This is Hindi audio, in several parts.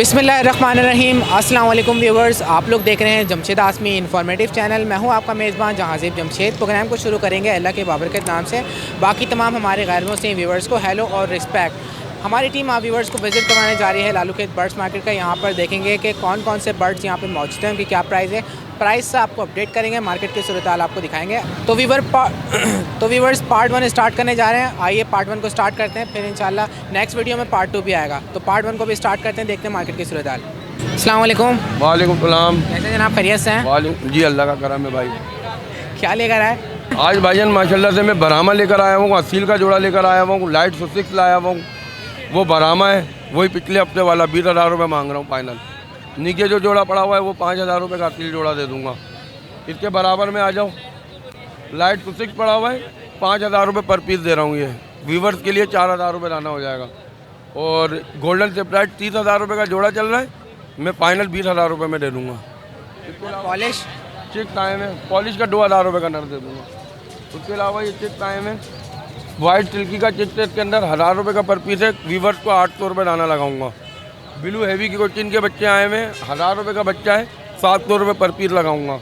बिस्मिल्लाहिर्रहमानिर्रहीम। अस्सलाम वालेकुम व्यूवर्स, आप लोग देख रहे हैं जमशेद आसमी इन्फॉर्मेटिव चैनल। मैं हूं आपका मेज़बान जहाज़ेब जमशेद। प्रोग्राम को शुरू करेंगे अल्लाह के बाबरकत नाम से। बाकी तमाम हमारे गैर मुस्लिम व्यूवर्स को हेलो और रिस्पेक्ट। हमारी टीम आप व्यूवर्स को विज़िट करवाने जा रही है लालू खेत बर्ड्स मार्केट का। यहाँ पर देखेंगे कि कौन कौन से बर्ड्स यहाँ पर मौजूद हैं, उनकी क्या प्राइस है। प्राइस से आपको अपडेट करेंगे, मार्केट की सूरत हाल आपको दिखाएंगे। तो व्यूवर्स पार्ट 1 स्टार्ट करने जा रहे हैं। आइए पार्ट 1 को स्टार्ट करते हैं, फिर इंशाल्लाह नेक्स्ट वीडियो में पार्ट 2 भी आएगा। तो पार्ट 1 को भी स्टार्ट करते हैं, देखते हैं मार्केट की सूरत हाल। अस्सलाम वालेकुम। वालेकुम सलाम। कैसे जनाब, खैरियत से हैं? वालेकुम जी, अल्लाह का करम है भाई। क्या लेकर आए? आज भाईजान माशाल्लाह से मैं बरामा लेकर आया हूँ, असील का जोड़ा लेकर आया हूँ, लाइट 6 लाया हूँ। वो बरामा है, वही पिछले हफ्ते वाला 20,000 रुपये मांग रहा हूँ फाइनल। नीचे जो जोड़ा पड़ा हुआ है वो 5,000 रुपये का असील जोड़ा दे दूँगा। इसके बराबर में आ जाओ, लाइट 6 पड़ा हुआ है, 5,000 रुपये पर पीस दे रहा हूँ। ये व्यूवर्स के लिए 4,000 रुपये लाना हो जाएगा। और गोल्डन सेपराइट 30,000 रुपये का जोड़ा चल रहा है, मैं फाइनल 20,000 रुपये में दे दूँगा। पॉलिश चिक टाइम है, पॉलिश का 2,000 रुपये का नर दे दूँगा। उसके अलावा ये चिक टाइम है, वाइट सिल्की का चिक सेट के अंदर 1,000 रुपये का पर पीस है। व्यूवर्स को 800 रुपये दाना लगाऊंगा। ब्लू हैवी की कोचिन के बच्चे आए हुए हैं, 1,000 रुपये का बच्चा है, 700 रुपये पर पीस लगाऊंगा।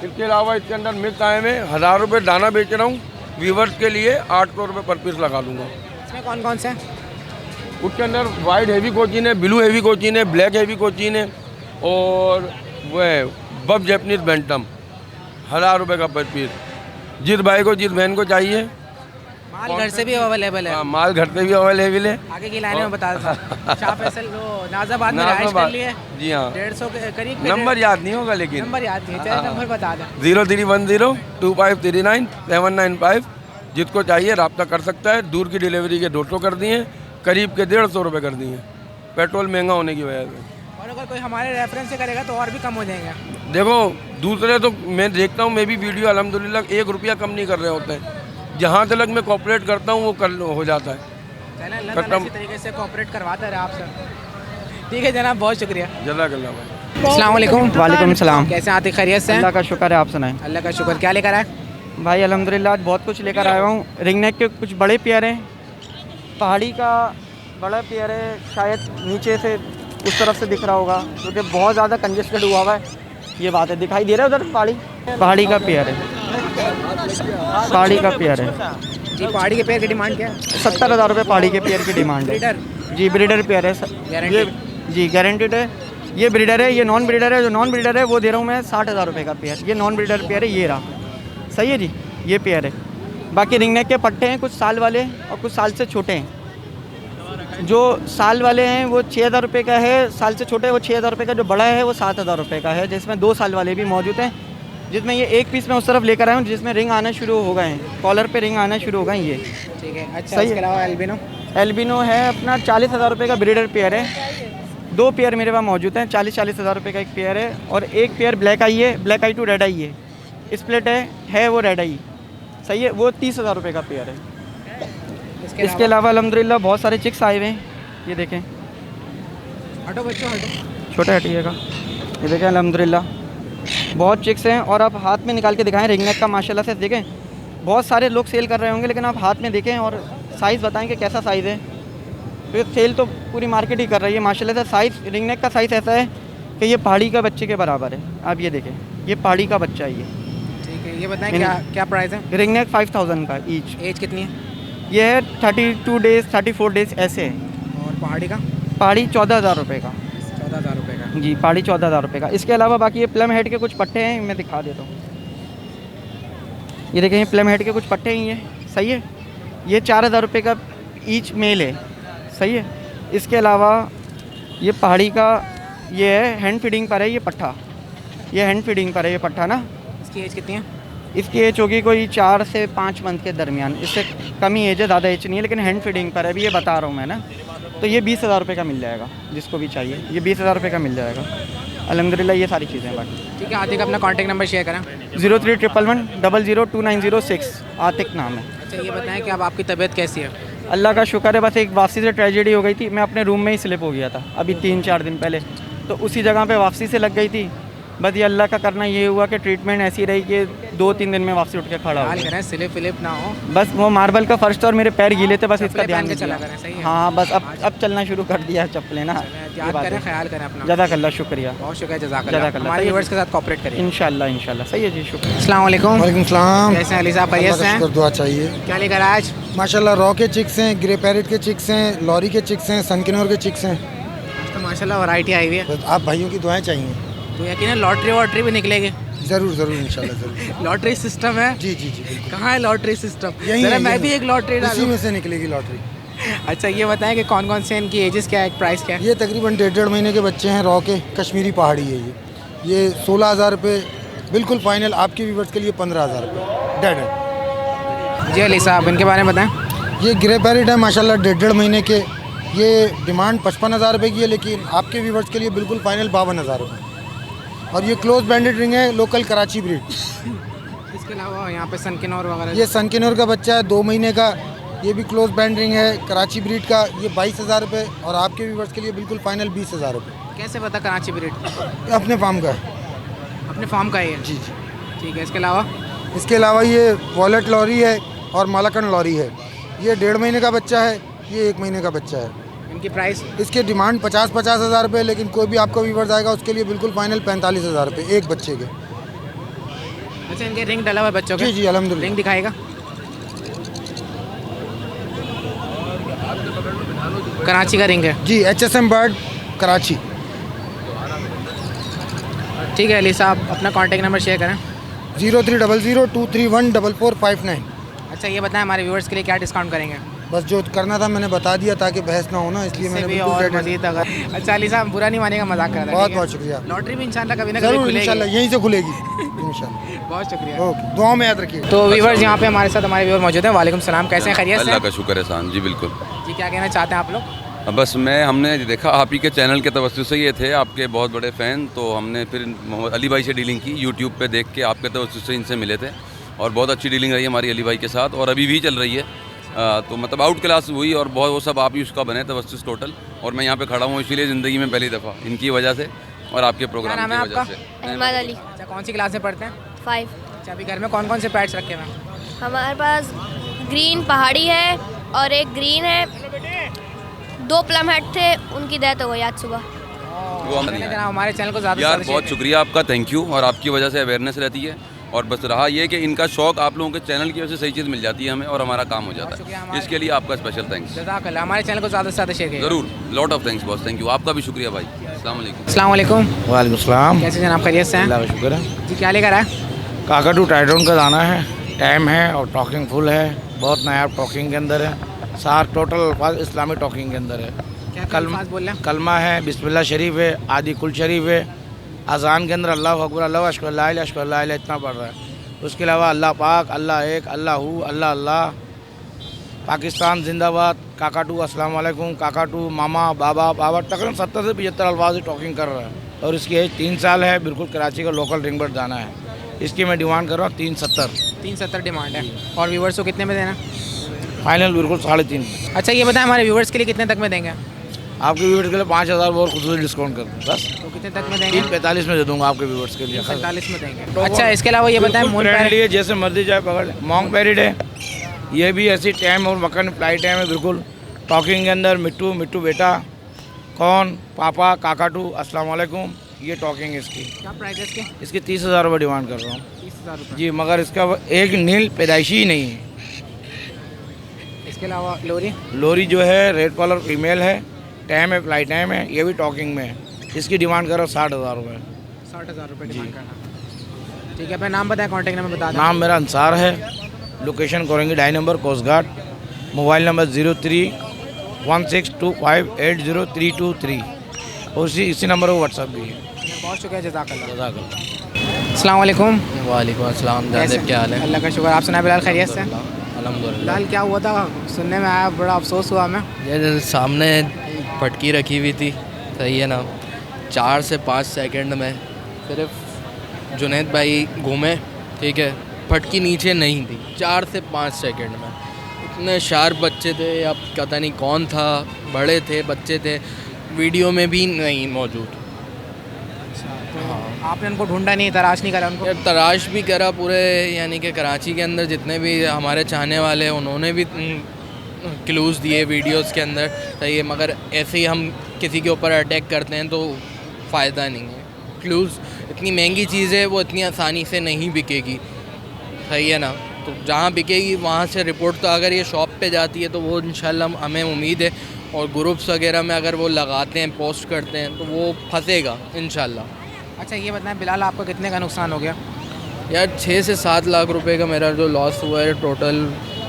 इसके अलावा इसके अंदर मिक्स आए में 1,000 रुपये दाना बेच रहा हूँ, व्यूवर्स के लिए 800 रुपये पर पीस लगा दूँगा। इसमें कौन कौन से हैं? उसके अंदर वाइट हैवी कोचिन है, ब्लू हैवी कोचिन है, ब्लैक हैवी कोचिन है, और वह बब जैपनीज बैंटम 1,000 रुपये का पर पीस। जिस भाई को जिस बहन को चाहिए, माल घर से भी अवेलेबल है। माल घर से भी अवेलेबल है। आगे की लाइनें में बता था। शाह फैसल वो नाज़ाबाद में रिहाइश कर लिए। जी हाँ, 150 के करीब। नंबर याद नहीं होगा लेकिन नंबर याद नहीं, चलिए नंबर बता दें। 03102539 जिसको चाहिए रब्ता कर सकता है। दूर की डिलीवरी के 200 कर दिए, करीब के 150 रुपये कर दिए, पेट्रोल महंगा होने की वजह से। और अगर कोई हमारे रेफरेंस से करेगा तो और भी कम हो जाएंगे। देखो दूसरे तो मैं देखता हूँ, मैं भी वीडियो अल्हम्दुलिल्लाह 1 रुपया कम नहीं कर रहे होते हैं। जहाँ तक मैं कोऑपरेट करता हूँ वो कर हो जाता है। चलें, अल्लाह ताला इसी तरीके से कोऑपरेट करवाता रहे आपसे। ठीक है जनाब, बहुत शुक्रिया। जज़ाकल्लाह भाई। अस्सलाम वालेकुम। वालेकुम सलाम। कैसे आते, खैरियत से हैं? अल्लाह का शुक्र है, आप सुनाएं। अल्लाह का शुक्र। क्या लेकर आए? भाई अल्हम्दुलिल्लाह आज बहुत कुछ लेकर आया हूँ। रिंग नेक के कुछ बड़े पेयर हैं, पहाड़ी का बड़ा पेयर है, शायद नीचे से उस तरफ से दिख रहा होगा क्योंकि बहुत ज़्यादा कंजेस्टेड हुआ हुआ है। ये बात है, दिखाई दे रहा है उधर पहाड़ी का पेयर है, पहाड़ी का पेयर है जी। पहाड़ी के पेयर की डिमांड क्या है? 70,000 रुपये पहाड़ी के पेयर की डिमांड है। ब्रीडर? जी ब्रीडर पेयर है, ये जी गारंटेड है। ये ब्रीडर है, ये नॉन ब्रीडर है। जो नॉन ब्रीडर है वो दे रहा हूँ मैं 60,000 रुपये का पेयर। ये नॉन ब्रीडर पेयर है, ये रहा। सही है जी, ये पेयर है। बाकी रिंग नेक के पट्टे हैं, कुछ साल वाले और कुछ साल से छोटे हैं। जो साल वाले हैं वो 6,000 रुपये का है, साल से छोटे वो 6,000 रुपये का, जो बड़ा है वो 7,000 रुपये का है, जिसमें 2 साल वाले भी मौजूद हैं। जिसमें ये एक पीस में उस तरफ लेकर आया हूँ जिसमें रिंग आना शुरू हो गए हैं, कॉलर पे रिंग आना शुरू हो गए ये। ठीक है, अच्छा। सही इसके है। अलावा एल्बिनो? एल्बिनो है अपना 40,000 रुपये का ब्रीडर पेयर है। 2 पेयर मेरे पास मौजूद हैं, 40,000 रुपये का एक पेयर है। और एक पेयर ब्लैक आई है, ब्लैक आई टू रेड आई है, स्प्लिट है वो रेड आई। सही है, वो 30,000 रुपये का पेयर है। इसके अलावा अल्हम्दुलिल्लाह बहुत सारे चिक्स आए हुए हैं। ये देखें, हटो बच्चों हटो, छोटे हटिएगा। ये देखें अल्हम्दुलिल्लाह बहुत चिक्स हैं। और आप हाथ में निकाल के दिखाएं रिंग नेक का, माशाल्लाह से देखें। बहुत सारे लोग सेल कर रहे होंगे लेकिन आप हाथ में देखें और साइज़ बताएं कि कैसा साइज़ है। तो सेल तो पूरी मार्केट ही कर रही है माशाल्लाह से। साइज़ रिंग नेक का साइज़ ऐसा है कि ये पहाड़ी का बच्चे के बराबर है। आप ये देखें, ये पहाड़ी का बच्चा है ये। ठीक है, ये बताएं क्या प्राइस है? रिंग नेक 5,000 का ईच। एज कितनी है? ये है 32 डेज़ 34 डेज़ ऐसे है। और पहाड़ी का? पहाड़ी 14,000 रुपये का। 14,000 रुपये का जी, पहाड़ी 14,000 रुपये का। इसके अलावा बाकी ये प्लम हेड के कुछ पट्टे हैं, मैं दिखा देता हूँ। ये देखें, ये प्लम हेड के कुछ पट्टे हैं ये। सही है, ये 4,000 रुपये का ईच मेल है। सही है। इसके अलावा ये पहाड़ी का ये है, हैंड फीडिंग पर है ये पट्ठा, ये हैंड फीडिंग पर है ये पट्ठा ना। इसकी एज कितनी है? इसकी एज होगी कोई 4 से 5 मंथ के दरमियान, इससे कम ही एज है, ज़्यादा एज नहीं है, लेकिन हैंड फीडिंग पर है अभी, ये बता रहा हूँ मैं ना। तो ये 20,000 रुपये का मिल जाएगा जिसको भी चाहिए, ये 20,000 रुपये का मिल जाएगा अल्हम्दुलिल्लाह। ये सारी चीज़ें बाकी। ठीक है, आतिक अपना कॉन्टैक्ट नंबर शेयर करें। 0311102906 आतिक नाम है। अच्छा, ये बताएं कि अब आपकी तबीयत कैसी है? अल्लाह का शुक्र है, बस एक वापसी से ट्रेजेडी हो गई थी। मैं अपने रूम में ही स्लिप हो गया था अभी 3-4 दिन पहले, तो उसी जगह पे वापसी से लग गई थी। बस ये अल्लाह का करना ये हुआ कि ट्रीटमेंट ऐसी रही कि 2-3 दिन में वापसी उठ के खड़ा हो हाल गया। करें स्लिप फिलिप ना हो। बस वो मार्बल का फर्श था और मेरे पैर गीले थे, बस इसका चप्पलें ध्यान पहन के नहीं चला दिया। करें, सही है। हाँ बस अब चलना शुरू कर दिया चप्पलें ना। याद करें, ख्याल करें अपना। जज़ाकल्लाह, शुक्रिया। बहुत शुक्रिया, जज़ाकल्लाह। जज़ाकल्लाह। हमारे व्यूअर्स के साथ कोऑपरेट करिए। इंशाल्लाह सही है जी, शुक्रिया। अस्सलाम वालेकुम। वालेकुम सलाम। कैसे हैं अली साहब, खैरियत से हैं? दुआ चाहिए। क्या लेकर आए आज? माशाल्लाह रॉ के चिक्स हैं, ग्रे पैरेट के चिक्स हैं, लॉरी के चिक्स हैं, सनकिनोर के चिक्स हैं। आज तो माशाल्लाह वैरायटी आई हुई है। तो आप भाइयों की दुआएं चाहिए। तो यकीनन लॉटरी वॉटरी भी निकलेगी। ज़रूर ज़रूर इंशाल्लाह ज़रूर। लॉटरी सिस्टम है? जी जी जी बिल्कुल। कहाँ है लॉटरी सिस्टम? यही जरा है, मैं यही भी है। एक लॉटरी इसी डालूं। में से निकलेगी लॉटरी। अच्छा ये बताएं कि कौन कौन से इनकी एजेस क्या है, प्राइस क्या है? ये तकरीबन 1.5 महीने के बच्चे हैं, रॉ के, कश्मीरी पहाड़ी है ये 16,000 रुपये बिल्कुल फाइनल। आपके व्यूवर्स के लिए 15,000 रुपये डेड है। जी अली साहब, इनके बारे में बताएं। ये ग्रे पैरेट है माशाल्लाह 1.5 महीने के। ये डिमांड 55,000 रुपये की है, लेकिन आपके व्यूवर्स के लिए बिल्कुल फाइनल 52,000 रुपये। और ये क्लोज बैंडेड रिंग है, लोकल कराची ब्रीड। इसके अलावा यहाँ पे सनकिनोर वगैरह? ये सनकिनोर का बच्चा है 2 महीने का, ये भी क्लोज बैंड रिंग है, कराची ब्रीड का। ये 22,000 रुपये और आपके व्यूवर्स के लिए बिल्कुल फाइनल 20,000 रुपये। कैसे पता कराची ब्रीड? अपने फार्म का है। अपने फार्म का ही है? जी जी। ठीक है। इसके अलावा ये वॉलेट लॉरी है और मालाकन लॉरी है। ये 1.5 महीने का बच्चा है, ये 1 महीने का बच्चा है। इनकी प्राइस? इसके डिमांड 50,000 रुपये, लेकिन कोई भी आपका व्यूवर्स आएगा उसके लिए बिल्कुल फाइनल 45,000 रुपये एक बच्चे के। अच्छा इनके रिंग डला हुआ है बच्चों के? जी जी अल्हम्दुलिल्लाह। रिंग दिखाएगा? कराची का रिंग है? जी HSM बर्ड कराची। ठीक है अली साहब, अपना कॉन्टेक्ट नंबर शेयर करें। 0300231445 अच्छा ये बताएं हमारे व्यूअर्स के लिए क्या डिस्काउंट करेंगे? बस जो करना था मैंने बता दिया ताकि बहस ना हो ना, इसलिए इससे मैंने भी बिल्कुल और रेट- मजीद अगर अच्छा अली साहब बुरा नहीं मानेगा, मजाक कर रहा था। बहुत ठीक है? बहुत शुक्रिया। लॉटरी भी इंशाल्लाह कभी ना कभी जरूर खुलेगी। इंशाल्लाह यहीं से खुलेगी इंशाल्लाह। बहुत शुक्रिया। ओके, दुआ में याद रखिए। तो व्यूअर्स यहाँ पे हमारे साथ हमारे व्यूअर मौजूद हैं। वालेकुम सलाम, कैसे हैं, खैरियत से? अल्लाह का शुक्र है सान जी, बिल्कुल। जी क्या कहना चाहते हैं आप लोग? बस हमने देखा आप ही के चैनल के तवज्जो से ये थे, आपके बहुत बड़े फ़ैन, तो हमने फिर मोहम्मद अली भाई से डीलिंग की यूट्यूब पे देख के, आपके तवज्जो से इनसे मिले थे और बहुत अच्छी डीलिंग रही हमारी अली भाई के साथ और अभी भी चल रही है। तो मतलब आउट क्लास हुई और बहुत वो सब आप ही उसका बने तवज्जो टोटल। और मैं यहाँ पे खड़ा हूँ इसीलिए ज़िंदगी में पहली दफ़ा इनकी वजह से और आपके प्रोग्राम नाम है की वजह आपका? से। अहमद अली। अच्छा कौन सी क्लास में पढ़ते हैं? 5। अच्छा अभी घर में कौन कौन से पेट्स रखे हुए हैं? हमारे पास ग्रीन पहाड़ी है और एक ग्रीन है। 2 प्लम हेड थे, उनकी डेथ हो गई आज सुबह। वो हम नहीं आए। जनाब हमारे चैनल को ज़्यादा यार बहुत शुक्रिया आपका, थैंक यू। और आपकी वजह से अवेयरनेस रहती है और बस रहा ये कि इनका शौक आप लोगों के चैनल की वजह से सही चीज़ मिल जाती है हमें और हमारा काम हो जाता है। इसके लिए आपका स्पेशल थैंक्स। जज़ाकल्लाह, हमारे चैनल को ज़्यादा से ज़्यादा शेयर करिए। ज़रूर, lot of thanks boss, thank you. आपका भी शुक्रिया भाई। अस्सलाम वालेकुम। अस्सलाम वालेकुम। वालेकुम सलाम। कैसे जनाब, खैरियत से हैं? अल्लाह का शुक्र है। जी क्या लेकर आए? काकाटू टाइटोन का दाना है, टैम है और टॉकिंग फुल है। बहुत नया टॉकिंग के अंदर है, 7 टोटल अल्फाज इस्लामी टॉकिंग के अंदर है। क्या अल्फाज बोल रहे हैं? कलमा है, बिस्मिल्लाह शरीफ है, आदि कुल शरीफ है। अजान के अंदर अल्लाह अकबर, अल्लाह अशकुर ला इलाहा इल्लल्लाह इतना पढ़ रहा है। उसके अलावा अल्लाह पाक, अल्लाह एक, अल्लाह हू, अल्लाह अल्लाह, पाकिस्तान जिंदाबाद, काकाटू अस्सलाम वालेकुम, काकाटू मामा बाबा बाबा, तकरीबन 70 से 75 अल्फाज टॉकिंग कर रहा है और इसकी एज 3 साल है। बिल्कुल कराची का लोकल रिंग बर्ड दाना है। इसकी मैं डिमांड कर रहा हूँ 370। 370 डिमांड है। और व्यूवर्स को कितने में देना? फाइनल बिल्कुल 3.5। अच्छा ये बताएं हमारे व्यूवर्स के लिए कितने तक में देंगे? आपके व्यूवर्स के लिए 5,000 और खुद डिस्काउंट कर दूँ बस। तो कितने तक में देंगे? 345 में दे दूँगा आपके व्यूवर्स के लिए। 45 में देंगे। अच्छा इसके अलावा ये बताएं मून फ्रेंडली है, जैसे मर्जी जाए पकड़ ले। मॉन्ग पैरिड है, ये भी ऐसी टैम और मक्खन फ्लाई टैम है बिल्कुल टॉकिंग के अंदर। मिट्टू मिट्टू बेटा, कौन पापा, काकाटू अस्सलाम वालेकुम, ये टॉकिंग है इसकी। क्या प्राइस है इसके? इसकी 30,000 रुपये डिमांड कर रहा हूँ 30,000 रुपये जी, मगर इसका एक नील पैदाइशी ही नहीं है। इसके अलावा लोरी? लोरी जो है रेड कॉलर फीमेल है, टैम है, फ्लाई टैम है, ये भी टॉकिंग में है। इसकी डिमांड कर रहा हूँ 60,000 रुपये। 60,000 रुपये डिमांड करना। ठीक है, अपना नाम बताएं, कॉन्टैक्ट नंबर बता दें। नाम मेरा अंसार है, location Korangi 2 number coast guard, mobile number 031625803323 और इसी नंबर पर व्हाट्सअप भी है। बहुत शुक्रिया, जज़ाकल्लाह। जज़ाकल्लाह। अस्सलाम वालेकुम। वालेकुम अस्सलाम। जादेब क्या हाल है? अल्लाह का शुक्र। आप सुना बिलाल, खैरियत से? अल्हम्दुलिल्लाह। बिलाल क्या हुआ था? सुनने में आया, बड़ा अफसोस हुआ हमें। ये सामने पटकी रखी हुई थी, सही है ना, 4 से 5 सेकंड में सिर्फ जुनैद भाई घूमे, ठीक है, फटकी नीचे नहीं थी। 4 से 5 सेकंड में इतने शार्प बच्चे थे, अब पता नहीं कौन था, बड़े थे, बच्चे थे, वीडियो में भी नहीं मौजूद। हाँ आपने उनको ढूंढा नहीं, तराश नहीं करा उनको? यार तराश भी करा पूरे, यानी कि कराची के अंदर जितने भी हमारे चाहने वाले हैं उन्होंने भी क्लूज़ दिए वीडियोस के अंदर, सही है, मगर ऐसे ही हम किसी के ऊपर अटैक करते हैं तो फ़ायदा नहीं है। क्लूज़ इतनी महंगी चीज़ है, वो इतनी आसानी से नहीं बिकेगी, सही है ना। तो जहाँ बिकेगी वहाँ से रिपोर्ट, तो अगर ये शॉप पे जाती है तो वो इंशाल्लाह हमें उम्मीद है, और ग्रुप्स वगैरह में अगर वो लगाते हैं, पोस्ट करते हैं तो वो फंसेगा इंशाल्लाह। अच्छा ये बताएं बिलाल, आपका कितने का नुकसान हो गया? यार 6 से 7 लाख रुपए का मेरा जो लॉस हुआ है टोटल,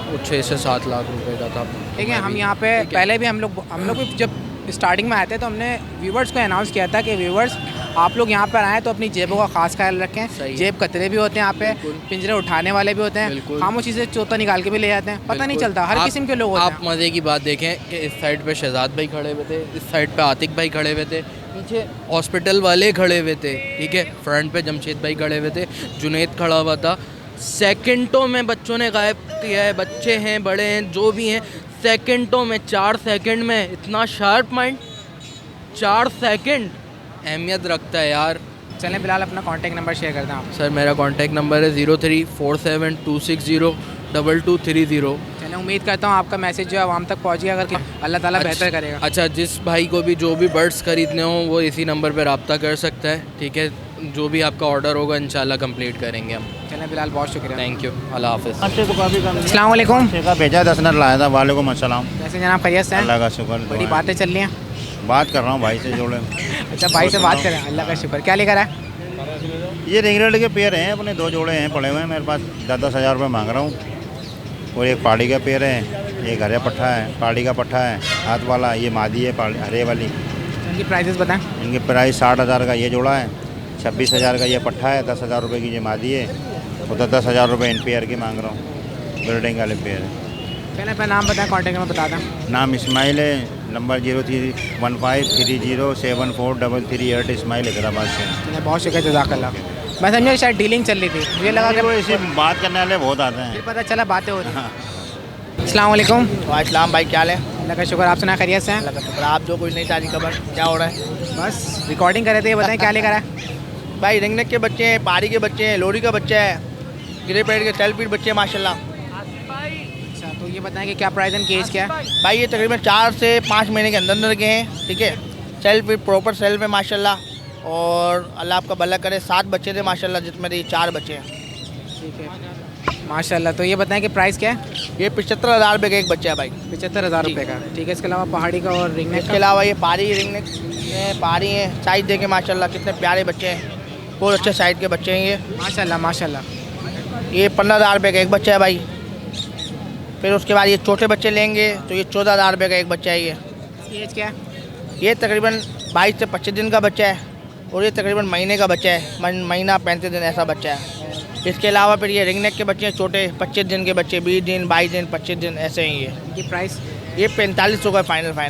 वो 6 से 7 लाख रुपए का था। ठीक है, हम यहाँ पे पहले भी हम लोग भी जब स्टार्टिंग में आए थे तो हमने व्यूवर्स को अनाउंस किया था कि व्यूवर्स आप लोग यहाँ पर आएँ तो अपनी जेबों का खास ख्याल रखें। जेब कतरे भी होते हैं यहाँ पे, पिंजरे उठाने वाले भी होते हैं, खामोश चीज़ें चोता निकाल के भी ले जाते हैं, पता नहीं चलता, हर किस्म के लोग होते हैं। आप मज़े की बात देखें कि इस साइड पे शहजाद भाई खड़े हुए थे, इस साइड पे आतिक भाई खड़े हुए थे, पीछे हॉस्पिटल वाले खड़े हुए थे, ठीक है, फ्रंट पे जमशेद भाई खड़े हुए थे, जुनैद खड़ा हुआ था। सेकंडों में बच्चों ने गायब किया है, बच्चे हैं बड़े हैं जो भी हैं, सेकंडों में, 4 सेकंड में इतना शार्प माइंड, 4 सेकंड अहमियत रखता है यार। चलें बिलाल अपना कॉन्टैक्ट नंबर शेयर कर दें आप। सर मेरा कॉन्टैक्ट नंबर है 034726022230। चलें, उम्मीद करता हूँ आपका मैसेज जो है आवाम तक पहुँचेगा, अगर अल्लाह ताला बेहतर करेगा। अच्छा, जिस भाई को भी जो भी बर्ड्स खरीदने हो वो इसी नंबर पर रब्ता कर सकता है, ठीक है, जो भी आपका ऑर्डर होगा इंशाल्लाह कंप्लीट करेंगे हम। चलें बिलाल, बहुत शुक्रिया, थैंक यू, अल्लाह हाफ़िज़। अस्सलाम वालेकुम। भेजा 10 मिनट लाया था। वालेकुम अस्सलाम। कैसे जनाब, खैरियत से हैं? अल्लाह का शुक्र। बड़ी बातें चल रही हैं। बात कर रहा हूँ भाई से जोड़े। अच्छा, भाई से बात करें, अल्लाह का शुक्र। क्या लेकर आए? ये रिंगरेड के पेयर हैं, अपने 2 जोड़े हैं पड़े हुए हैं मेरे पास। 10-10 हज़ार रुपये मांग रहा हूँ। और एक पहाड़ी का पेयर है, एक हरे पट्ठा है, पहाड़ी का पट्ठा है हाथ वाला, ये मादी है हरे वाली। इनकी प्राइसेस बताएं। इनके प्राइस 60,000 का ये जोड़ा है, 26,000 का ये पट्ठा है, 10,000 रुपये की ये मादी है, और 10,000 रुपये इन पेयर की मांग रहा हूँ, ब्रीडिंग वाले पेयर है। पहले अपना नाम बताएं, कॉन्टैक्ट नंबर बता दें। नाम इस्माइल है, नंबर 0315307433 इस्माइल हैदराबाद से। बहुत शुक्रिया, जज़ाकल्लाह। मैं समझा शायद डीलिंग चल रही थी, मुझे लगा कि वो इसी बात करने वाले बहुत आते हैं, फिर पता चला बातें हो रही हैं। अस्सलाम वालेकुम। वालेकुम भाई, क्या हाल है? अल्लाह का शुक्र, आप सुना खैरियत से हैं? अल्लाह का शुक्र। आप जो कुछ नहीं ताज़ी खबर, क्या हो रहा है? बस रिकॉर्डिंग कर रहे थे, ये बताएं क्या लेकर आए? भाई रिंगनेक के बच्चे हैं, पहाड़ी के बच्चे हैं, लोरी का बच्चा है, गिरे पेड़ के सेल्फ फीड बच्चे हैं माशाल्लाह। अच्छा, तो ये बताएं कि क्या प्राइस एंड केज क्या है? भाई ये तकरीबन 4 से 5 महीने के अंदर अंदर के हैं, ठीक है, सेल्फ फीड प्रॉपर सेल्फ है माशाल्लाह, और अल्लाह आपका भला करे। 7 बच्चे थे माशाल्लाह, जिसमें ये 4 बच्चे हैं, ठीक है माशाल्लाह। तो ये बताएं कि प्राइस क्या है? ये 75,000 रुपये का एक बच्चा है भाई। 75,000 रुपये का, ठीक है। इसके अलावा पहाड़ी का और रिंगनेक इसके अलावा ये पहाड़ी रिंगनेक पहाड़ी हैं, साइज देखे माशाल्लाह कितने प्यारे बच्चे हैं, बहुत अच्छे साइज के बच्चे हैं ये माशाल्लाह माशाल्लाह। ये 15,000 रुपये का एक बच्चा है भाई। फिर उसके बाद ये छोटे बच्चे लेंगे तो ये 14,000 रुपये का एक बच्चा है ये। इसकी एज क्या है? ये तकरीबन 22 से 25 दिन का बच्चा है, और ये तकरीबन महीने का बच्चा है, महीना 35 दिन ऐसा बच्चा है। इसके अलावा फिर ये रिंगनेक के बच्चे हैं छोटे, 25 दिन के बच्चे, 20 दिन, 22 दिन, 25 दिन ऐसे ही है। इनकी प्राइस? ये 4500 का फाइनल भाई।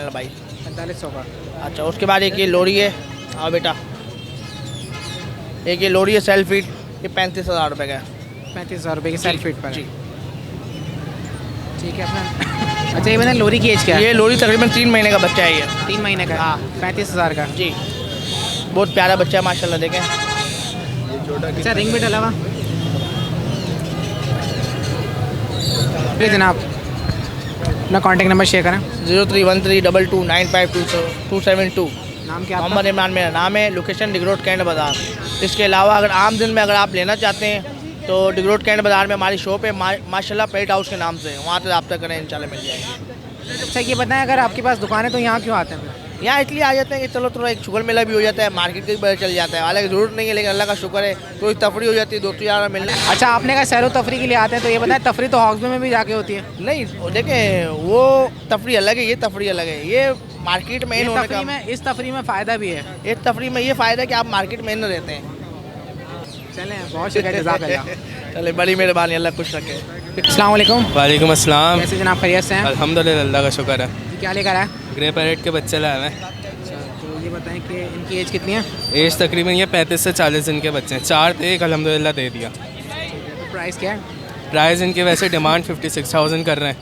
4500 का। अच्छा, उसके बाद एक ये लोरी है, हाँ बेटा, एक ये लोरी है सेल्फ फीड, ये 35,000 रुपये का है। 35,000 रुपये की सेल्फ फीड पर जी, ठीक है अपना। अच्छा ये बताएं लोरी की एज क्या है? ये लोरी तकरीबन 3 महीने का बच्चा है ये। 3 महीने का? हाँ। 35,000 का जी, बहुत प्यारा बच्चा है माशाल्लाह, देखें। अच्छा, रिंग भी डला हुआ? जी जनाब, अपना कॉन्टैक्ट नंबर शेयर करें। 031322952272। नाम क्या मोहम्मद इमरान मेरा नाम है, लोकेशन डिगरोड कैंट बाज़ार। इसके अलावा अगर आम दिन में अगर आप लेना चाहते हैं तो डिगरोड कैंट बाज़ार में हमारी शॉप है माशाल्लाह पेट हाउस के नाम से, वहाँ से रब्ता करें इंशाल्लाह मिल जाएगी। अच्छा ये बताएं, अगर आपके पास दुकान है तो यहाँ क्यों आते हैं? यहाँ इसलिए आ जाते हैं कि चलो थोड़ा एक शुगर मेला भी हो जाता है, मार्केट का भी पता चल जाता है, हालांकि ज़रूरत नहीं है, लेकिन अल्लाह का शुक्र है तो तफरी हो जाती है, दोस्तों यार मिलने। अच्छा, आपने कहा सैरो तफरी के लिए आते हैं, तो ये बताएं तफरी तो हॉस्पिटल में भी जाके होती है? नहीं देखें, वो तफरी अलग है, ये तफरी अलग है, ये मार्केट में इन होने का। इस तफरी में फ़ायदा भी है। इस तफरी में ये फ़ायदा है कि आप मार्केट में इन रहते हैं। चलें, बहुत शुक्रिया, जज़ाकल्लाह। चले, बड़ी मेहरबानी, अल्लाह खुश रखे। अस्सलाम वालेकुम। वालेकुम अस्सलाम। कैसे जनाब, खैरियत से हैं? अल्हम्दुलिल्लाह, अल्लाह का शुक्र है। जी, क्या लेकर आए? ग्रे पैरेट के बच्चे लाए हैं। अच्छा, तो ये बताएं कि इनकी एज कितनी है? एज तकरीबन ये 35 से 40 दिन के बच्चे हैं। 4 थे, एक अल्हम्दुलिल्लाह दे दिया। तो प्राइस क्या है? प्राइस इनके वैसे डिमांड 56,000 कर रहे हैं,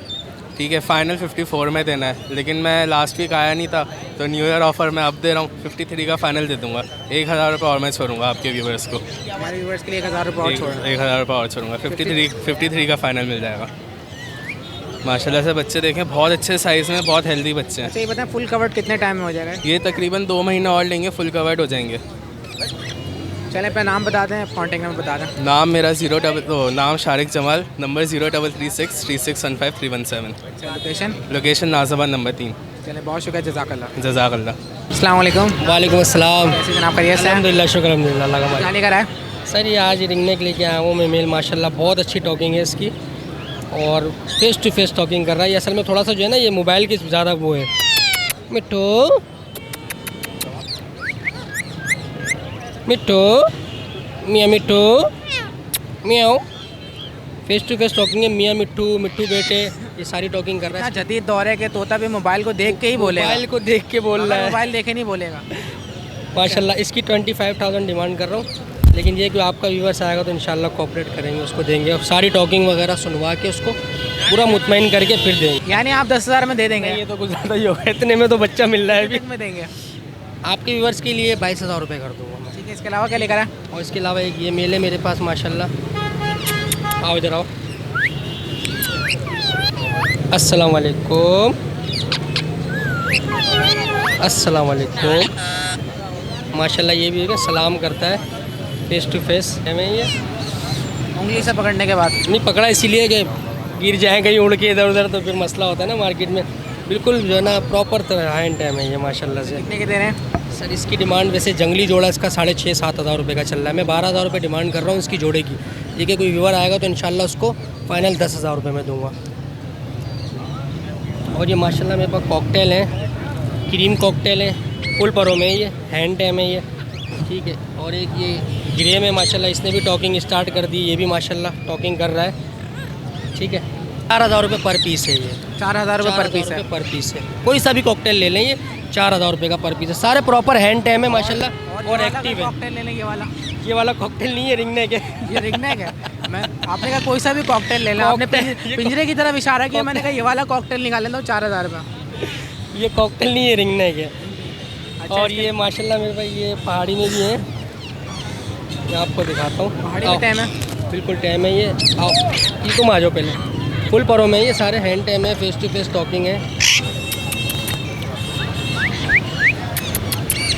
ठीक है, फ़ाइनल 54 में देना है, लेकिन मैं लास्ट वीक आया नहीं था तो न्यू ईयर ऑफ़र मैं अब दे रहा हूँ, 53 का फ़ाइनल दे दूँगा। 1000 रुपये और मैं छोड़ूंगा आपके व्यूवर्स को। हमारे व्यूवर्स के लिए 1000 रुपये और छोड़ 1000 रुपये और छोड़ूंगा, 53 का फ़ाइनल मिल जाएगा। माशाल्लाह से बच्चे देखें, बहुत अच्छे साइज़ में, बहुत हेल्दी बच्चे हैं। अच्छा ये बताएं फुल कवर्ड कितने टाइम में हो जाएगा? ये तकरीबन 2 महीने और लेंगे, फुल कवर्ड हो जाएंगे। चलें अपना नाम बता दें, कॉन्टैक्ट नंबर बता दें। नाम मेरा नाम Shariq Jamal, number 0336 3615 317। Location Nazabad number 3। चलें बहुत शुक्रिया, जज़ाकल्लाह। जज़ाकल्लाह। अस्सलाम वालेकुम। वालेकुम अस्सलाम। कैसे जनाब, खैरियत से हैं? अल्हम्दुलिल्लाह, शुक्र अल्हम्दुलिल्लाह अल्लाह का मालिक। क्या लेकर आए? सर ये आज रिंग नेक लेके आया हूँ मैं मेल, माशाल्लाह बहुत अच्छी टॉकिंग है इसकी और फेस टू फेस टॉकिंग कर रहा है। ये असल में थोड़ा सा जो है ना ये मोबाइल की ज़्यादा वो है। मिट्टू मिट्टू मियाँ मिट्टू मियाँ, फेस टू फेस टॉकिंग है। मियाँ मिट्टू, मिट्टू बेटे, ये सारी टॉकिंग कर रहा है। जदीद दौर है कि तोता भी मोबाइल को देख के ही बोलेगा। मोबाइल को देख के बोल रहा है, मोबाइल देखे नहीं बोलेगा। माशाल्लाह। इसकी 25,000 डिमांड कर रहा हूँ, लेकिन ये कि आपका व्यूवर्स आएगा तो इंशाल्लाह कोऑपरेट करेंगे, उसको देंगे और सारी टॉकिंग वगैरह सुनवा के उसको पूरा मुतमईन करके फिर देंगे। यानी आप 10,000 में दे देंगे? ये तो कुछ ज़्यादा ही होगा, इतने में तो बच्चा मिल रहा है अभी। में देंगे आपके व्यूवर्स के लिए 22,000 रुपये कर दूँगा। ठीक है, इसके अलावा क्या लेकर आए? और इसके अलावा एक ये मेल है मेरे पास माशाल्लाह। आओ इधर आओ। अस्सलाम वालेकुम, अस्सलाम वालेकुम। माशाल्लाह ये भी है, सलाम करता है फेस टू फेस। हमें ये उंगली से पकड़ने के बाद नहीं पकड़ा, इसीलिए कि गिर जाए कहीं उड़ के इधर उधर तो फिर मसला होता है ना मार्केट में। बिल्कुल जो है ना प्रॉपर तरह हैंड टाइम है ये माशाल्लाह से। कितने के दे रहे हैं? सर इसकी डिमांड वैसे जंगली जोड़ा इसका 6,500-7 हज़ार रुपये का चल रहा है। मैं 12,000 रुपये डिमांड कर रहा हूँ इसकी जोड़े की। ठीक है, कोई व्यूवर आएगा तो इंशाल्लाह उसको फ़ाइनल 10,000 रुपये में दूँगा। और ये माशाल्लाह मेरे पास कॉकटेल हैं, क्रीम कॉकटेल है, फुल परों में ये हैंड टाइम है ये। ठीक है, और एक ये ग्रे में माशाल्लाह इसने भी टॉकिंग स्टार्ट कर दी, ये भी माशाल्लाह टॉकिंग कर रहा है। ठीक है, 4,000 रुपये पर पीस है ये। 4,000 रुपये पर पीस है? पर पीस है, कोई सा भी कॉकटेल ले लें, ये 4,000 रुपये का पर पीस है। सारे प्रॉपर हैंड टाइम है माशाल्लाह और एक्टिव है। कॉकटेल ले लें ये वाला कॉकटेल नहीं है, रिंग नेक है। ये रिंग नेक है? मैं आपने कहा कोई सा भी कॉकटेल ले लें, आपने पिंजरे की तरफ इशारा किया, मैंने कहा ये वाला कॉकटेल निकाल लेता हूँ 4,000 रुपये। ये कॉकटेल नहीं है, रिंग नेक है। अच्छा, और ये माशाल्लाह मेरे पास ये पहाड़ी में भी है, मैं आपको दिखाता हूँ। पहाड़ी में टाइम है? बिल्कुल टाइम है ये। आओ ये तुम आ जाओ पहले। फुल परों में ये सारे हैंड टाइम है, फेस टू फेस टॉकिंग है।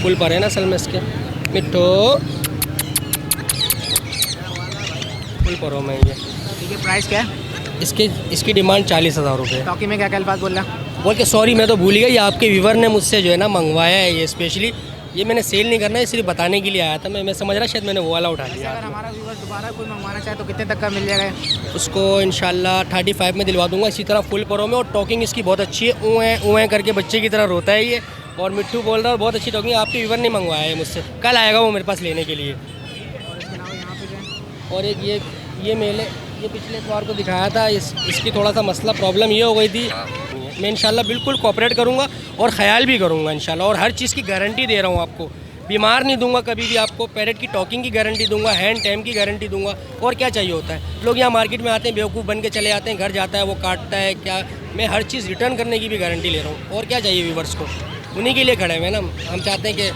फुल पर है ना असल में इसके। मिट्टू फुल परों में ये। ठीक है, प्राइस क्या है इसकी डिमांड 40,000 रुपये। टॉकी में क्या क्या अल्फाज बोल रहा? बोल के सॉरी मैं तो भूल गया, ये आपके व्यूवर ने मुझसे जो है ना मंगवाया है ये स्पेशली। ये मैंने सेल नहीं करना है, सिर्फ बताने के लिए आया था। मैं समझ रहा शायद मैंने वो वाला उठा लिया। अगर हमारा व्यूवर दोबारा कोई मंगवाना चाहे तो कितने तक का मिल जाएगा? उसको इंशाल्लाह 35 में दिलवा दूंगा। इसी तरह फुल परों में, और टॉकिंग इसकी बहुत अच्छी है। ऊँ करके बच्चे की तरह रोता है ये। और मिट्टू बोल रहा है बहुत अच्छी टॉकिंग। आपके व्यूवर ने मंगवाया है मुझसे, कल आएगा वो मेरे पास लेने के लिए। और एक ये मेल है, ये पिछले बार को दिखाया था। इसकी थोड़ा सा मसला प्रॉब्लम ये हो गई थी। मैं इंशाल्लाह बिल्कुल कोऑपरेट करूँगा और ख्याल भी करूँगा इंशाल्लाह, और हर चीज़ की गारंटी दे रहा हूँ आपको। बीमार नहीं दूंगा कभी भी आपको। पैरेट की टॉकिंग की गारंटी दूंगा, हैंड टाइम की गारंटी दूंगा। और क्या चाहिए होता है, लोग यहाँ मार्केट में आते हैं बेवकूफ़ बन के चले जाते हैं, घर जाता है वो काटता है क्या। मैं हर चीज़ रिटर्न करने की भी गारंटी ले रहा हूँ। और क्या चाहिए व्यूवर्स को, उन्हीं के लिए खड़े हुए ना हम। चाहते हैं कि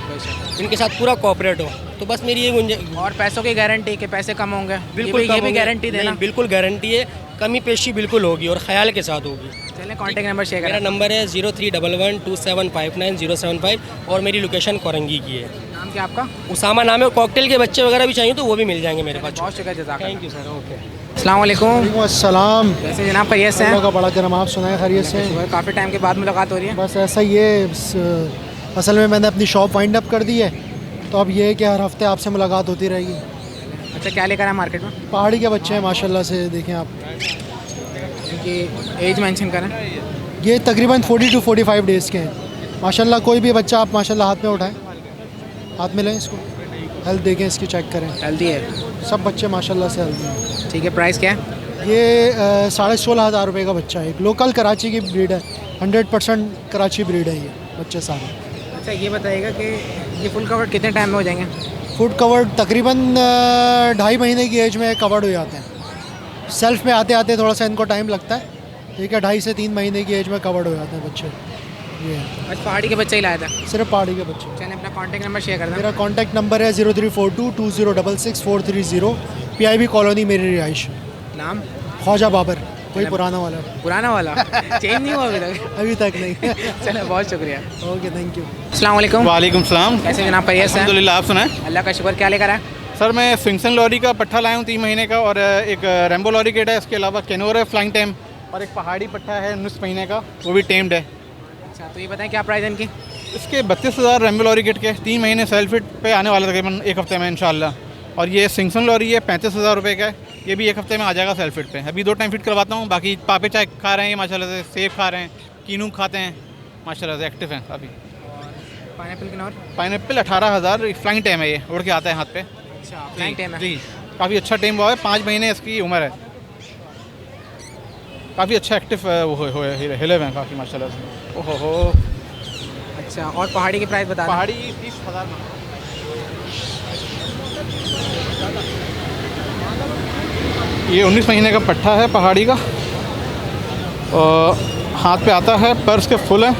इनके साथ पूरा कोऑपरेट हो, तो बस मेरी ये गुंजाइश। और पैसों की गारंटी कि पैसे कम होंगे? बिल्कुल ये भी गारंटी देना? बिल्कुल गारंटी है, कमी पेशी बिल्कुल होगी और ख्याल के साथ होगी। चलें कॉन्टैक्ट नंबर शेयर मेरा करें। नंबर है 03112759 और मेरी लोकेशन कोरंगी की है। नाम क्या आपका? उसामा नाम है। कॉकटेल के बच्चे वगैरह भी चाहिए तो वो भी मिल जाएंगे मेरे पास। बहुत शुक्रिया, जज़ाकल्लाह। Thank you sir. ओके, अस्सलाम वालेकुम। अस्सलाम। कैसे जनाब, खैरियत से हैं? अल्लाह का बड़ा करम, आप सुनाए खैरियत से? काफ़ी टाइम के बाद मुलाकात हो रही है। बस ऐसा ही है, असल में मैंने अपनी शॉप वाइंड अप कर दी है, तो अब ये है कि हर हफ्ते आपसे मुलाकात होती रहेगी। अच्छा, क्या लेकर आए मार्केट में? पहाड़ी के बच्चे हैं माशाल्लाह से, देखें आप। इनकी एज मेंशन करें। ये तकरीबन 40 to 45 डेज़ के हैं माशाल्लाह। कोई भी बच्चा आप माशाल्लाह हाथ में उठाएं, हाथ में लें इसको, हेल्थ देखें इसकी, चेक करें। हेल्दी है सब बच्चे माशाल्लाह से हेल्दी हैं। ठीक है, प्राइस क्या है? ये 16,500 रुपये का बच्चा है। एक लोकल कराची की ब्रीड है, 100% कराची ब्रीड है ये बच्चे सारे। अच्छा, ये बताइएगा कि ये फुल कवर्ड कितने टाइम में हो जाएंगे? फुट कवर्ड तकरीबन 2.5 महीने की एज में कवर्ड हो जाते हैं। सेल्फ में आते आते थोड़ा सा इनको टाइम लगता है, ठीक है, 2.5 से 3 महीने की एज में कवर्ड हो जाते हैं बच्चे। ये है। आज पहाड़ी के बच्चे ही लाया था। सिर्फ पहाड़ी के बच्चे। चलें अपना कॉन्टैक्ट नंबर शेयर कर दें। मेरा कॉन्टैक्ट नंबर है 03422066 PIB कॉलोनी मेरी रिहाइश। नाम? ख्वाजा बाबर, कोई पुराना वाला। पुराना वाला चेंज नहीं हुआ अभी तक? अभी तक नहीं। चलो बहुत शुक्रिया। Okay, thank you. अस्सलाम वालेकुम। वालेकुम सलाम। कैसे जनाब, खैरियत से? अल्हम्दुलिल्लाह, आप सुनाएं? अल्लाह का शुक्र। क्या लेकर आए? सर मैं स्विंगसन लॉरी का पट्ठा लाया हूँ 3 महीने का, और एक रेम्बो लॉरी केट है, इसके अलावा कैनोर है फ्लाइंग टाइम, और एक पहाड़ी पट्ठा है 19 महीने का, वो भी टेम्ड है। अच्छा, तो ये बताएं क्या प्राइस है इनकी? इसके 32,000 रेम्बो लॉरी केट के, 3 महीने सेल फिट पे आने वाला तकरीबन 1 हफ्ते में इंशाल्लाह। और ये स्विंगसन लॉरी है 35,000 रुपये का है, ये भी 1 हफ्ते में आ जाएगा सेल फिट पे। अभी 2 टाइम फिट करवाता हूँ, बाकी पापे चाय खा रहे हैं ये माशाल्लाह से, सेब खा रहे हैं, कीनू खाते हैं माशाल्लाह से, एक्टिव हैं काफ़ी। Pineapple Kinnaur? Pineapple 18,000 flying time है, ये उड़ के आता है हाथ पे। अच्छा, फ्लाइंग टाइम है जी, काफ़ी अच्छा टाइम हुआ है, 5 महीने इसकी उम्र है, काफ़ी अच्छा एक्टिव वो हिले हुए हैं काफ़ी माशाल्लाह से। ओहो। अच्छा, और पहाड़ी की प्राइस बता? पहाड़ी 30,000। ये 19 महीने का पट्ठा है पहाड़ी का, हाथ पे आता है, पर्स के फुल है।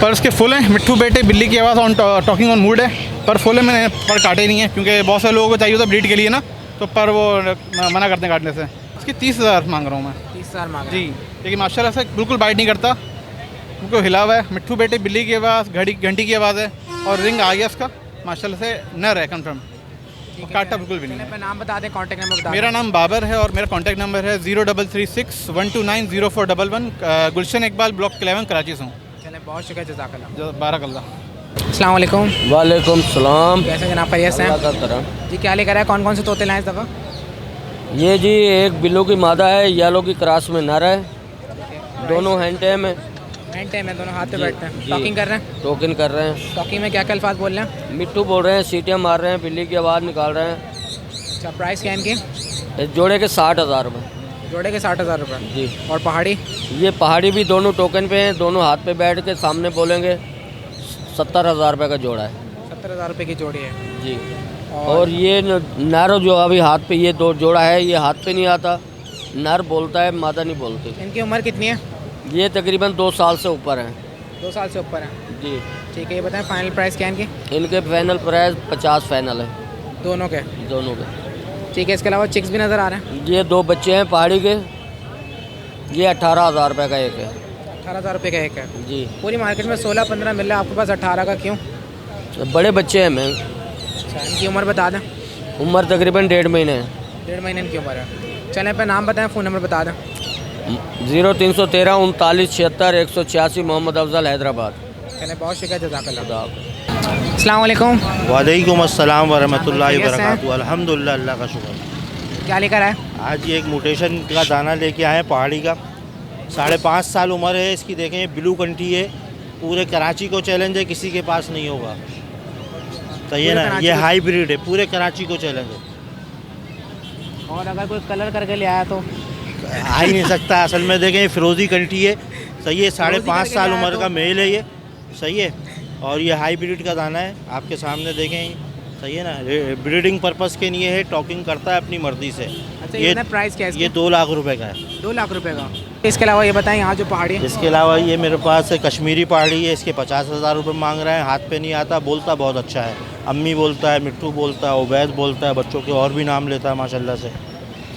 पर्स के फुल हैं। मिट्ठू बेटे बिल्ली की आवाज़ ऑन टॉकिंग ऑन मूड है, पर फुल है, मैंने पर काटे नहीं है क्योंकि बहुत सारे लोगों को चाहिए होता ब्रीड के लिए ना, तो पर वो मना करते हैं काटने से। इसकी 30,000 मांग रहा हूँ मैं। 30,000 मांग जी, लेकिन माशाल्लाह से बिल्कुल बाइट नहीं करता, उनको हिला हुआ है। मिट्ठू बेटे बिल्ली की आवाज़, घंटी की आवाज़ है, और रिंग आ गया उसका माशाल्लाह से, नर है कंफर्म, काटा बिल्कुल भी नहीं है। नाम बता दें, कॉन्टैक्ट नंबर बता दें। मेरा नाम बाबर है और मेरा कॉन्टैक्ट नंबर है 0336-129-0411, गुलशन इकबाल, ब्लॉक 11, कराची से हूँ। चलें, बहुत शुक्रिया, जज़ाकल्लाह। बारकल्लाह। अस्सलाम वालेकुम। वालेकुम सलाम। कैसे जनाब, खैरियत से? जी, क्या लेकर आए? कौन कौन से तोते लाए इस दफ़ा? ये जी एक बिल्लू की मादा है, येलो की क्रॉस में नर है, दोनों हैंड टाइम है। हैंड टाइम है, दोनों हाथ पे बैठते हैं। टॉकिंग कर रहे हैं? टॉकिंग कर रहे हैं। टॉकिंग में क्या क्या अल्फाज बोल रहे हैं? मिट्टू बोल रहे हैं, सीटियाँ मार रहे हैं, बिल्ली की आवाज़ निकाल रहे हैं। अच्छा, प्राइस क्या है इनकी? इस जोड़े के 60,000 रुपये। जोड़े के 60,000 रुपये जी। और पहाड़ी? ये पहाड़ी भी दोनों टोकन पे हैं, दोनों हाथ पे बैठ के सामने बोलेंगे, 70,000 रुपये का जोड़ा है। 70,000 रुपये की जोड़ी है जी। और ये नर जो अभी हाथ पे ये 2 जोड़ा है, ये हाथ पे नहीं आता, नर बोलता है, मादा नहीं बोलती। इनकी उम्र कितनी है? ये तकरीबन 2 साल से ऊपर है। 2 साल से ऊपर है जी। ठीक है, ये बताएं फाइनल प्राइस क्या है इनकी? इनके फाइनल प्राइस 50 फाइनल है, दोनों के? दोनों के। ठीक है, इसके अलावा चिक्स भी नज़र आ रहे हैं? ये 2 बच्चे हैं पहाड़ी के, ये 18,000 रुपये का एक है। 18,000 रुपये का एक है जी। पूरी मार्केट में 16-15 मिल रहा है, आपके पास 18 का क्यों? बड़े बच्चे हैं मैम। अच्छा, इनकी उम्र बता दें। उम्र तकरीबन 1.5 महीने है। 1.5 महीने इनकी उम्र है। चलें, पे नाम बताएं, फ़ोन नंबर बता दें। 0313 39 76 186, मोहम्मद अफजल, हैदराबाद। चलें, बहुत शुक्रिया, जज़ाकल्लाह। अस्सलाम वालेकुम। वालेकुम अस्सलाम वरहमतुल्लाहि वबरकातुहू। अल्हम्दुलिल्लाह, अल्लाह का शुक्र। क्या लेकर आए? आज ये एक म्यूटेशन का दाना लेके आए हैं पहाड़ी का, 5.5 साल उम्र है इसकी। देखें, ये ब्लू कंट्री है, पूरे कराची को चैलेंज है, किसी के पास नहीं होगा। तो ये ना, ये हाइब्रिड है, पूरे कराची को चैलेंज है। और अगर कोई कलर करके ले आया तो? आ ही नहीं सकता। असल में देखें, ये फिरोज़ी कंट्री है, सही है, 5.5 साल उम्र का मेल है ये, सही है। और ये हाइब्रिड का दाना है, आपके सामने देखें, सही है ना, ब्रीडिंग पर्पस के लिए है, टॉकिंग करता है अपनी मर्जी से। अच्छा, ये प्राइस क्या है? ये 2 लाख रुपए का है। 2 लाख रुपए का। इसके अलावा ये बताएं, यहाँ जो पहाड़ी है? इसके अलावा ये मेरे पास कश्मीरी पहाड़ी है, इसके 50,000 रुपये मांग रहे हैं। हाथ पे नहीं आता, बोलता बहुत अच्छा है, अम्मी बोलता है, मिट्टू बोलता है, उबैद बोलता है, बच्चों के और भी नाम लेता है माशाल्लाह से,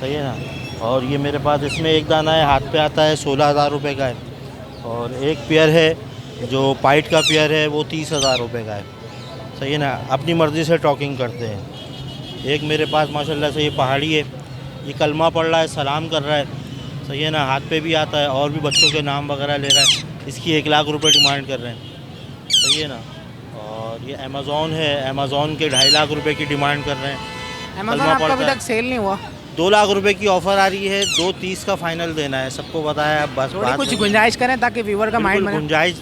सही है ना। और ये मेरे पास इसमें एक दाना है, हाथ पे आता है, 16,000 रुपये का है। और एक पेयर है जो पाइट का पेयर है, वो 30,000 रुपये का है, सही है ना। अपनी मर्ज़ी से टॉकिंग करते हैं। एक मेरे पास माशाल्लाह से ये पहाड़ी है, ये कलमा पढ़ रहा है, सलाम कर रहा है, सही है ना, हाथ पे भी आता है, और भी बच्चों के नाम वगैरह ले रहा है। इसकी 1 लाख रुपए डिमांड कर रहे हैं, सही है ना। और ये अमेज़ॉन है, अमेज़ॉन के 2.5 लाख रुपए की डिमांड कर रहे हैं। अमेज़ॉन आपका अभी तक सेल नहीं हुआ? 2 लाख रुपए की ऑफ़र आ रही है, 230 का फाइनल देना है, सबको बताया। अब बस थोड़ी कुछ गुंजाइश करें ताकि व्यूवर का माइंड बने। गुंजाइश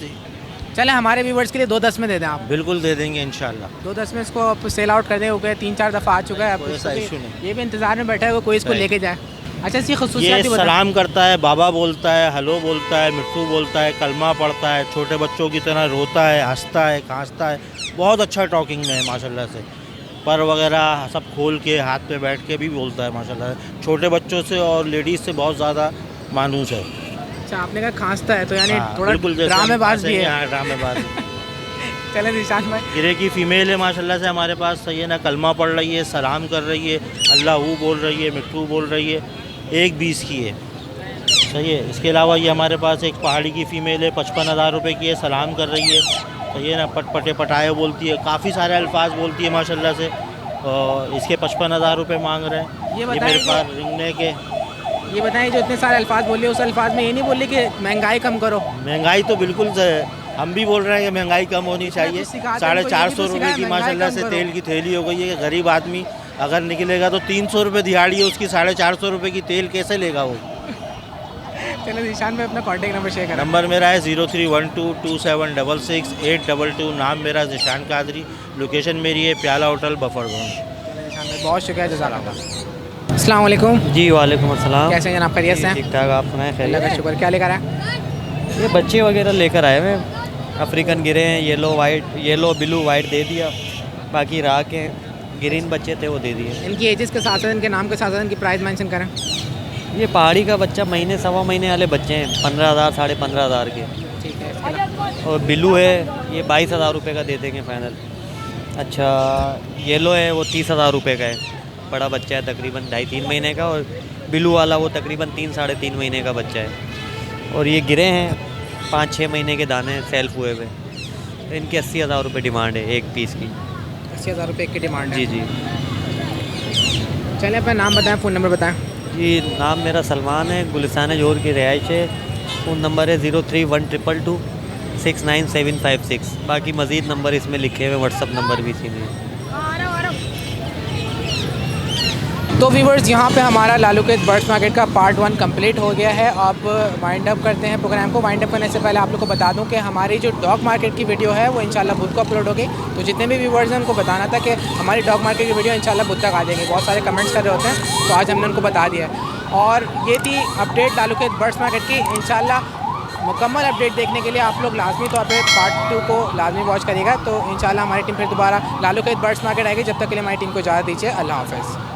चले, हमारे व्यूवर्स के लिए 2.10 में दे दें आप। बिल्कुल दे देंगे इंशाल्लाह। 2.10 में इसको आप सेल आउट कर दें, हो गया 3-4 दफ़ा आ चुका है। अब ऐसा इशू नहीं। ये भी इंतज़ार में बैठा है, कोई इसको लेके जाए। अच्छा, इसकी ये खसूसियात बता। सलाम करता है, बाबा बोलता है, हेलो बोलता है, मिट्टू बोलता है, कलमा पढ़ता है, छोटे बच्चों की तरह रोता है, हंसता है, खांसता है। बहुत अच्छा टॉकिंग में है माशाल्लाह से। पर वगैरह सब खोल के हाथ पे बैठ के भी बोलता है माशाल्लाह। छोटे बच्चों से और लेडीज़ से बहुत ज़्यादा मानूस है। अच्छा, आपने कहा खांसता है तो यानी हाँ, थोड़ा बिल्कुल जैसे ड्रामेबाज भी है। हाँ, ड्रामेबाज। चले निशान भाई। गिरे की फ़ीमेल है माशाल्लाह से हमारे पास, सही है ना, कलमा पढ़ रही है, सलाम कर रही है, अल्लाह हू बोल रही है, मिट्टू बोल रही है, 1.20 की है, सही है। इसके अलावा ये हमारे पास एक पहाड़ी की फ़ीमेल है, 55,000 रुपये की है, सलाम कर रही है, सही है ना, पटपटे पटाए बोलती है, काफ़ी सारे अल्फाज बोलती है माशाल्लाह से। और इसके 55,000 रुपये मांग रहे हैं। ये मेरे पास रिंगने के। ये बताएं, जो इतने सारे अल्फाज बोले उस अल्फाज में ये नहीं बोले कि महंगाई कम करो? महंगाई तो बिल्कुल हम भी बोल रहे हैं कि महंगाई कम होनी चाहिए। 450 रुपये की माशाल्लाह से तेल की थैली हो गई है। गरीब आदमी अगर निकलेगा तो 300 रुपये दिहाड़ी है उसकी, 450 रुपये की तेल कैसे लेगा वो? चलो निशान में अपना कॉन्टेक्ट नंबर शेयर करें। नंबर मेरा है 0312276682। नाम मेरा निशान कादरी। लोकेशन मेरी है प्याला होटल बफर ग्राउंड। बहुत शुक्रिया, जज़ाकल्लाह। अस्सलाम वालेकुम। जी वालेकुम अस्सलाम। कैसे हैं जनाब, खैरियत से हैं? ठीक ठाक, आप सुनाएं? अल्लाह का शुक्र। क्या लेकर आए? ये बच्चे वगैरह लेकर आए हुए, अफ्रीकन गिरे हैं, येलो ब्लू वाइट दे दिया, बाकी राह के ग्रीन बच्चे थे वो दे दिए। इनकी एजेस के साथ साथ, इनके नाम के साथ साथ इनकी प्राइस मेंशन करें। ये पहाड़ी का बच्चा महीने सवा महीने वाले बच्चे हैं, 15,000 15,500 के। ठीक है। और ब्लू है ये 22,000 रुपये का दे देंगे फाइनल। अच्छा, येलो है वो 30,000 रुपये का है, बड़ा बच्चा है तकरीबन 2.5-3 महीने का। और ब्लू वाला वो तकरीबन 3-3.5 महीने का बच्चा है। और ये गिरे हैं 5-6 महीने के दाने सेल्फ हुए हुए, तो इनकी 80,000 रुपये डिमांड है एक पीस की। 80,000 रुपये की डिमांड है? जी जी। चलिए अपना नाम बताएं, फ़ोन नंबर बताएं। जी, नाम मेरा सलमान है, गुलिस्तान जोर की रिहाइश है। फ़ोन नंबर है 031222695756। बाकी मज़ीद नंबर इसमें लिखे हुए, व्हाट्सअप नंबर भी इसी में। तो व्यूवर्स, यहाँ पे हमारा लालूकेत बर्ड्स मार्केट का पार्ट 1 कंप्लीट हो गया है। अब वाइंड अप करते हैं प्रोग्राम को। वाइंड अप करने से पहले आप लोग को बता दूं कि हमारी जो डॉग मार्केट की वीडियो है वो इंशाल्लाह बुध को अपलोड होगी। तो जितने भी व्यूवर्स हैं उनको बताना था कि हमारी डॉग मार्केट की वीडियो इंशाल्लाह बुध तक आ जाएगी। बहुत सारे कमेंट्स कर रहे होते हैं, तो आज हमने उनको बता दिया है। और ये थी अपडेट लालूकेत बर्ड्स मार्केट की। इंशाल्लाह मुकम्मल अपडेट देखने के लिए आप लोग लाजमी तौर पे पार्ट 2 को लाजमी वॉच करिएगा। तो इंशाल्लाह हमारी टीम फिर दोबारा लालूकेत बर्ड्स मार्केट आएगी। जब तक के लिए हमारी टीम को इजाज़त दीजिए। अल्लाह हाफ़िज़।